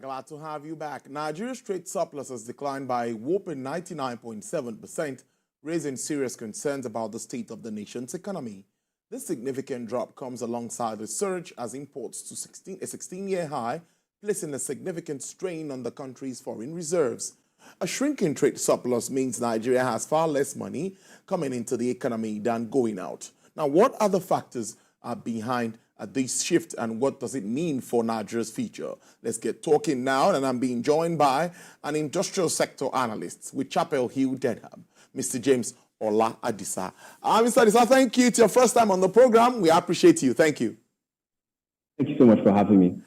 Glad to have you back. Nigeria's trade surplus has declined by a whopping 99.7%, raising serious concerns about the state of the nation's economy. This significant drop comes alongside a surge as imports to a 16-year high, placing a significant strain on the country's foreign reserves. A shrinking trade surplus means Nigeria has far less money coming into the economy than going out. Now, what other factors are behind this shift, and what does it mean for Nigeria's future? Let's get talking now, and I'm being joined by an industrial sector analyst with Chapel Hill, Dedham, Mr. James Ola Adisa. Mr. Adisa, thank you. It's your first time on the program. We appreciate you. Thank you. Thank you so much for having me.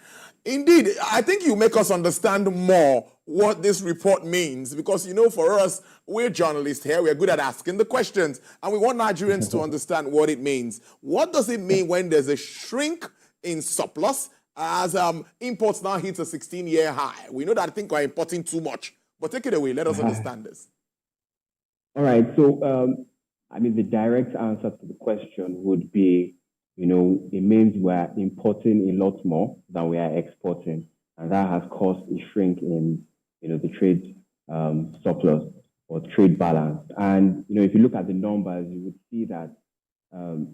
Indeed, I think you make us understand more what this report means, because, you know, for us, we're journalists here. We're good at asking the questions, and we want Nigerians to understand what it means. What does it mean when there's a shrink in surplus as imports now hit a 16-year high? We know that I think we're importing too much, but take it away. Let us understand this. All right. So, the direct answer to the question would be, it means we're importing a lot more than we are exporting. And that has caused a shrink in, the trade surplus or trade balance. And, if you look at the numbers, you would see that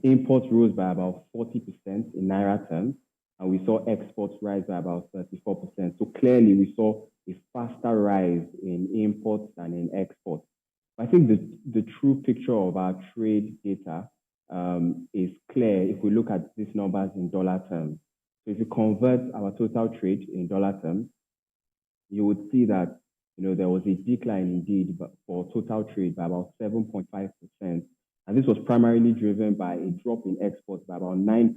imports rose by about 40% in Naira terms, and we saw exports rise by about 34%. So clearly, we saw a faster rise in imports than in exports. I think the true picture of our trade data is clear if we look at these numbers in dollar terms. So if you convert our total trade in dollar terms, you would see that there was a decline indeed for total trade by about 7.5%. And this was primarily driven by a drop in exports by about 9%.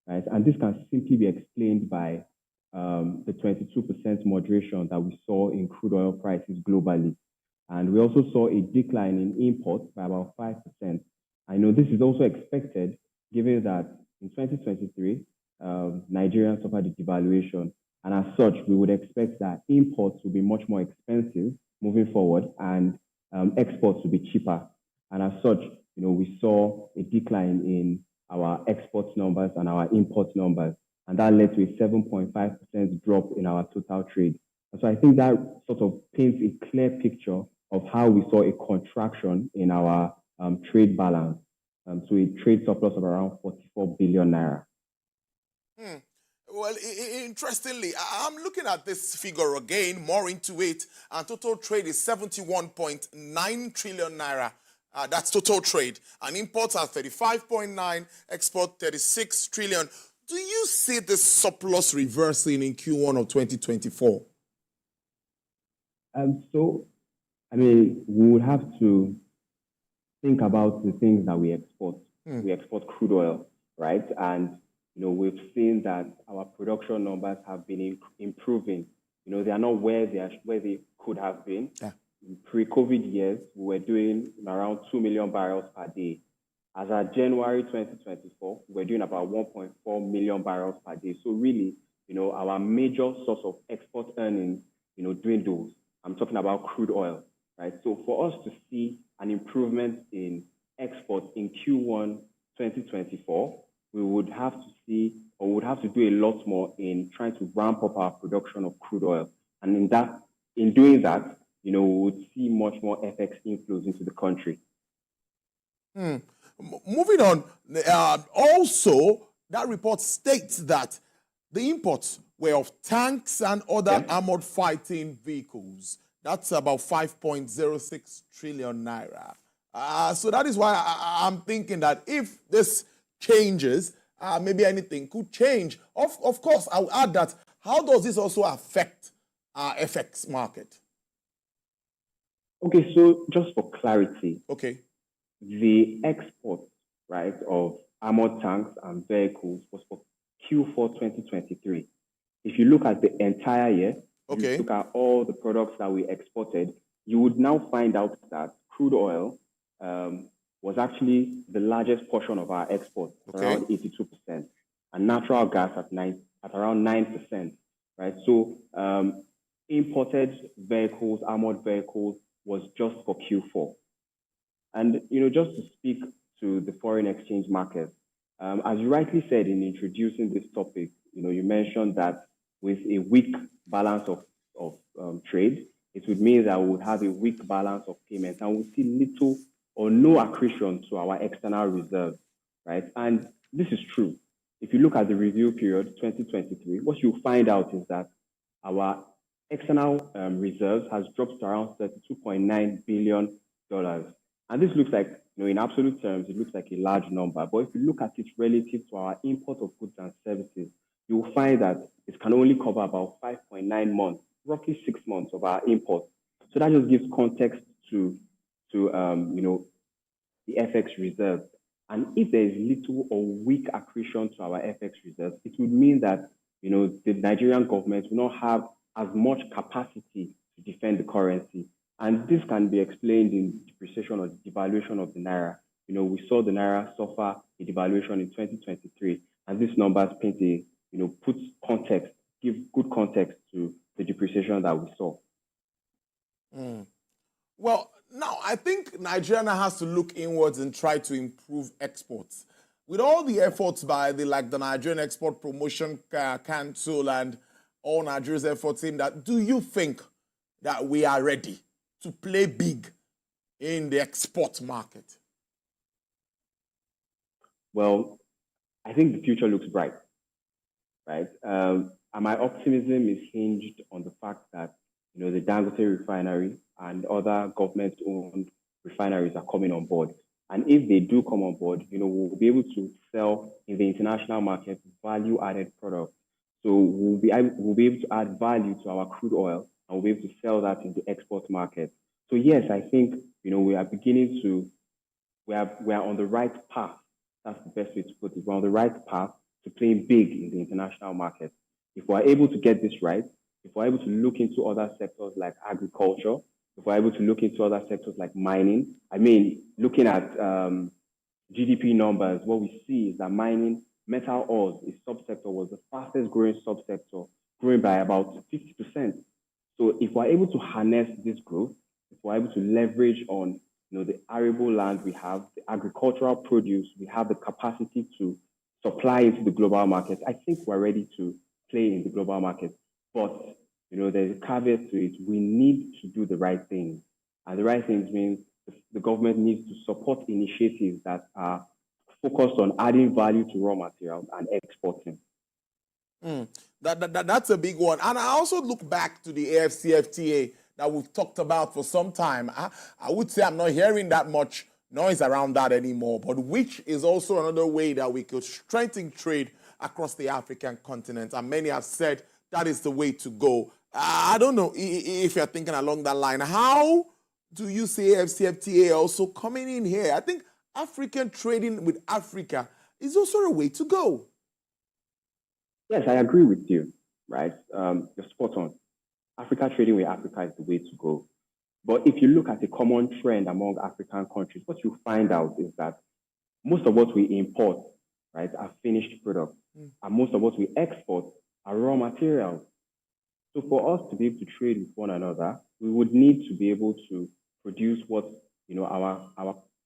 Right? And this can simply be explained by the 22% moderation that we saw in crude oil prices globally. And we also saw a decline in imports by about 5%. I know this is also expected, given that in 2023, Nigeria suffered a devaluation. And as such, we would expect that imports will be much more expensive moving forward, and exports will be cheaper. And as such, we saw a decline in our exports numbers and our imports numbers. And that led to a 7.5% drop in our total trade. And so I think that sort of paints a clear picture of how we saw a contraction in our trade balance. So a trade surplus of around 44 billion naira. Well, interestingly, I'm looking at this figure again, more into it, and total trade is 71.9 trillion naira. That's total trade. And imports are 35.9, export 36 trillion. Do you see this surplus reversing in Q1 of 2024? We would have to think about the things that we export. We export crude oil, right? And we've seen that our production numbers have been improving. They are not where they could have been. Yeah. In pre-COVID years, we were doing around 2 million barrels per day. As of January 2024, we're doing about 1.4 million barrels per day. So really, our major source of export earnings, dwindles. I'm talking about crude oil, right? So for us to see an improvement in exports in Q1 2024, we would have to see, or would have to do a lot more in trying to ramp up our production of crude oil. And in doing that, we would see much more FX inflows into the country. Moving on, also, that report states that the imports were of tanks and other armored fighting vehicles. That's about 5.06 trillion naira. So that is why I'm thinking that if this changes, maybe anything could change. Of course, I'll add that. How does this also affect our FX market? Okay, so just for clarity, the export, right, of armored tanks and vehicles was for Q4 2023. If you look at the entire year, you look at all the products that we exported, you would now find out that crude oil was actually the largest portion of our exports, around 82%, and natural gas at around 9%, right? So imported vehicles, armored vehicles, was just for Q4. And, just to speak to the foreign exchange market, as you rightly said in introducing this topic, you mentioned that with a weak balance of trade. It would mean that we would have a weak balance of payments and we see little or no accretion to our external reserves, right? And this is true. If you look at the review period 2023, what you'll find out is that our external reserves has dropped to around $32.9 billion. And this looks like, in absolute terms, it looks like a large number. But if you look at it relative to our import of goods and services, you will find that it can only cover about 5.9 months, roughly 6 months of our import. So that just gives context to the FX reserve. And if there is little or weak accretion to our FX reserves, it would mean that the Nigerian government will not have as much capacity to defend the currency. And this can be explained in depreciation or devaluation of the naira. We saw the naira suffer a devaluation in 2023, and these numbers paint put context, give good context to the depreciation that we saw. Well, now I think Nigeria has to look inwards and try to improve exports. With all the efforts by the Nigerian Export Promotion Council and all Nigeria's efforts in that, do you think that we are ready to play big in the export market? Well, I think the future looks bright, right? And my optimism is hinged on the fact that, the Dangote refinery and other government-owned refineries are coming on board. And if they do come on board, we'll be able to sell in the international market value-added products. So we'll be able to add value to our crude oil, and we'll be able to sell that in the export market. So yes, I think we are beginning to we are on the right path. That's the best way to put it. We're on the right path to playing big in the international market. If we're able to get this right, if we're able to look into other sectors like agriculture, if we're able to look into other sectors like mining, looking at GDP numbers, what we see is that mining, metal ores, a subsector, was the fastest growing subsector, growing by about 50%. So if we're able to harness this growth, if we're able to leverage on the arable land we have, the agricultural produce, we have the capacity to supply into the global market, I think we're ready to play in the global market. But there's a caveat to it. We need to do the right things. And the right things means the government needs to support initiatives that are focused on adding value to raw materials and exporting. That's a big one. And I also look back to the AFCFTA that we've talked about for some time. I would say I'm not hearing that much noise around that anymore, but which is also another way that we could strengthen trade across the African continent. And many have said that is the way to go. I don't know if you're thinking along that line. How do you see AFCFTA also coming in here? I think African trading with Africa is also a way to go. Yes, I agree with you, right? You're spot on. Africa trading with Africa is the way to go. But if you look at the common trend among African countries, what you find out is that most of what we import, right, are finished products. And most of what we export are raw materials. So for us to be able to trade with one another, we would need to be able to produce what our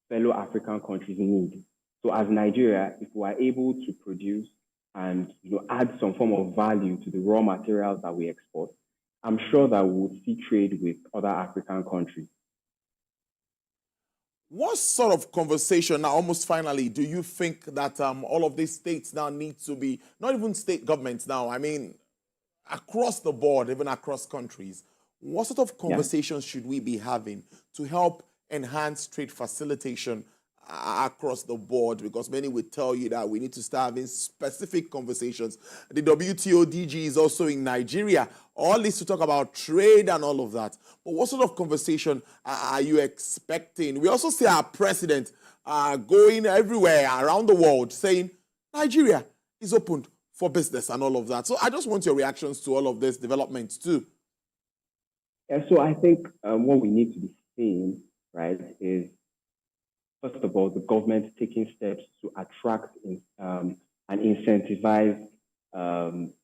fellow African countries need. So as Nigeria, if we are able to produce and add some form of value to the raw materials that we export, I'm sure that we will see trade with other African countries. What sort of conversation, now almost finally, do you think that all of these states now need to be, not even state governments now, across the board, even across countries, what sort of conversations should we be having to help enhance trade facilitation across the board? Because many would tell you that we need to start having specific conversations. The WTO DG is also in Nigeria, all this to talk about trade and all of that. But what sort of conversation are you expecting? We also see our president going everywhere around the world saying Nigeria is open for business and all of that. So I just want your reactions to all of these developments too. Yeah, so I think what we need to be seeing, right, is first of all, the government taking steps to attract and incentivize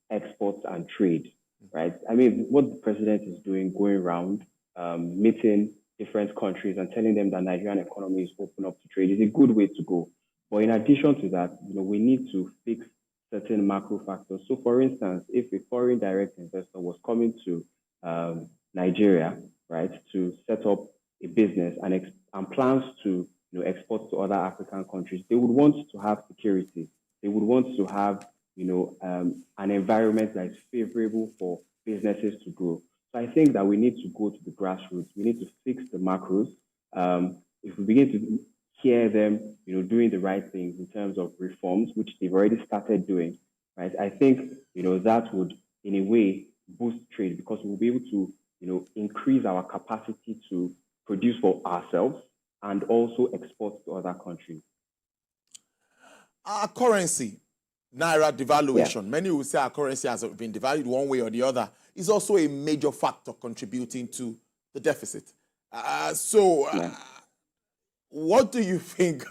exports and trade, right? What the president is doing, going around, meeting different countries and telling them that Nigerian economy is open up to trade is a good way to go. But in addition to that, we need to fix certain macro factors. So, for instance, if a foreign direct investor was coming to Nigeria, right, to set up a business and plans to export to other African countries, they would want to have security. They would want to have an environment that is favorable for businesses to grow. So I think that we need to go to the grassroots. We need to fix the macros. If we begin to hear them, doing the right things in terms of reforms, which they've already started doing, right? I think, that would, in a way, boost trade because we'll be able to, increase our capacity to produce for ourselves and also export to other countries. Our currency, Naira devaluation, Yeah. many will say our currency has been devalued one way or the other, is also a major factor contributing to the deficit. Yeah. What do you think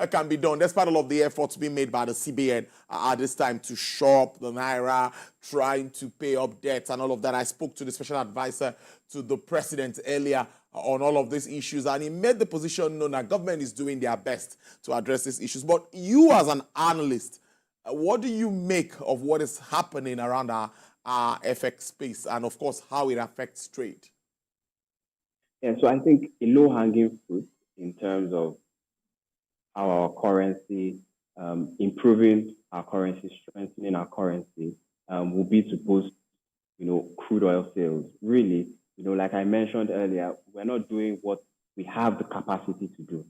can be done? Despite all of the efforts being made by the CBN at this time to shore up the Naira, trying to pay up debts and all of that. I spoke to the special advisor to the president earlier on all of these issues, and he made the position known that government is doing their best to address these issues. But you as an analyst, what do you make of what is happening around our FX space and, of course, how it affects trade? Yeah, so I think a low-hanging fruit in terms of our currency, improving our currency, strengthening our currency, will be to boost, crude oil sales. Really, like I mentioned earlier, we're not doing what we have the capacity to do.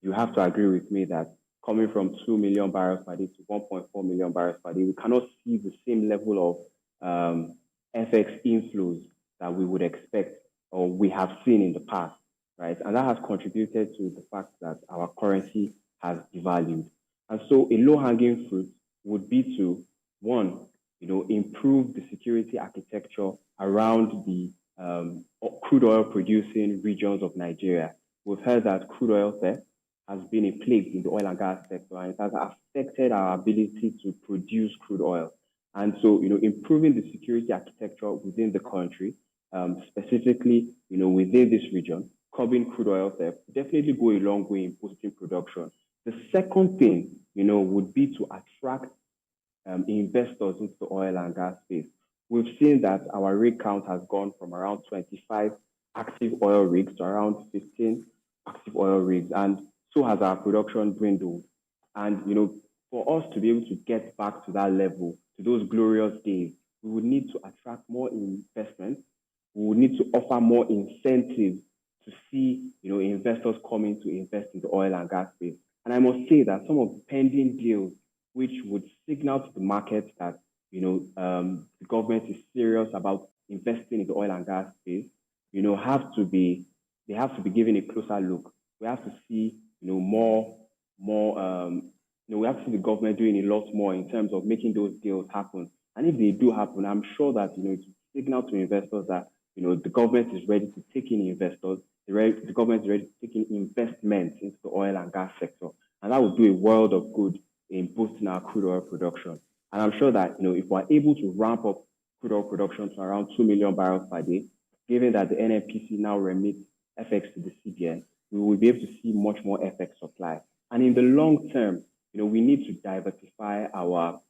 You have to agree with me that coming from 2 million barrels per day to 1.4 million barrels per day, we cannot see the same level of FX inflows that we would expect or we have seen in the past, right? And that has contributed to the fact that our currency has devalued. And so a low-hanging fruit would be to, one, improve the security architecture around the crude oil producing regions of Nigeria. We've heard that crude oil theft has been a plague in the oil and gas sector, and it has affected our ability to produce crude oil. And so, improving the security architecture within the country, specifically, within this region, curbing crude oil theft, definitely go a long way in boosting production. The second thing, would be to attract investors into the oil and gas space. We've seen that our rig count has gone from around 25 active oil rigs to around 15 active oil rigs, and so has our production dwindled. And, for us to be able to get back to that level, to those glorious days, we would need to attract more investment. We would need to offer more incentives to see, investors coming to invest in the oil and gas space. And I must say that some of the pending deals, which would signal to the market that, the government is serious about investing in the oil and gas space, have to be given a closer look. We have to see, we have to see the government doing a lot more in terms of making those deals happen. And if they do happen, I'm sure that, it will signal to investors that, the government is ready to take in investors, the government is ready to take in investment into the oil and gas sector. And that would do a world of good in boosting our crude oil production. And I'm sure that, if we're able to ramp up crude oil production to around 2 million barrels per day, given that the NNPC now remits FX to the CBN, we will be able to see much more FX supply. And in the long term, we need to diversify our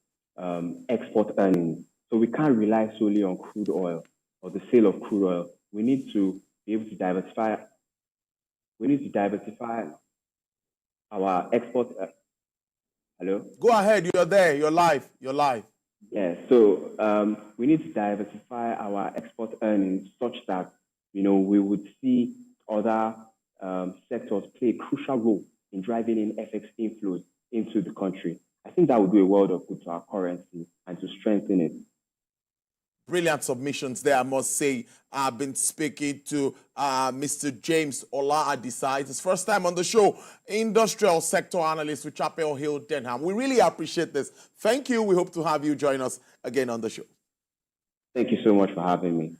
export earnings. So we can't rely solely on crude oil or the sale of crude oil. We need to be able to diversify. We need to diversify our export. Hello? Go ahead, you're there, you're live. Yeah, so we need to diversify our export earnings such that, we would see other sectors play a crucial role in driving in FX inflows into the country. I think that would do a world of good to our currency and to strengthen it. Brilliant submissions there, I must say. I've been speaking to Mr. James Ola Adisa. It's his first time on the show, industrial sector analyst with Chapel Hill, Denham. We really appreciate this. Thank you. We hope to have you join us again on the show. Thank you so much for having me.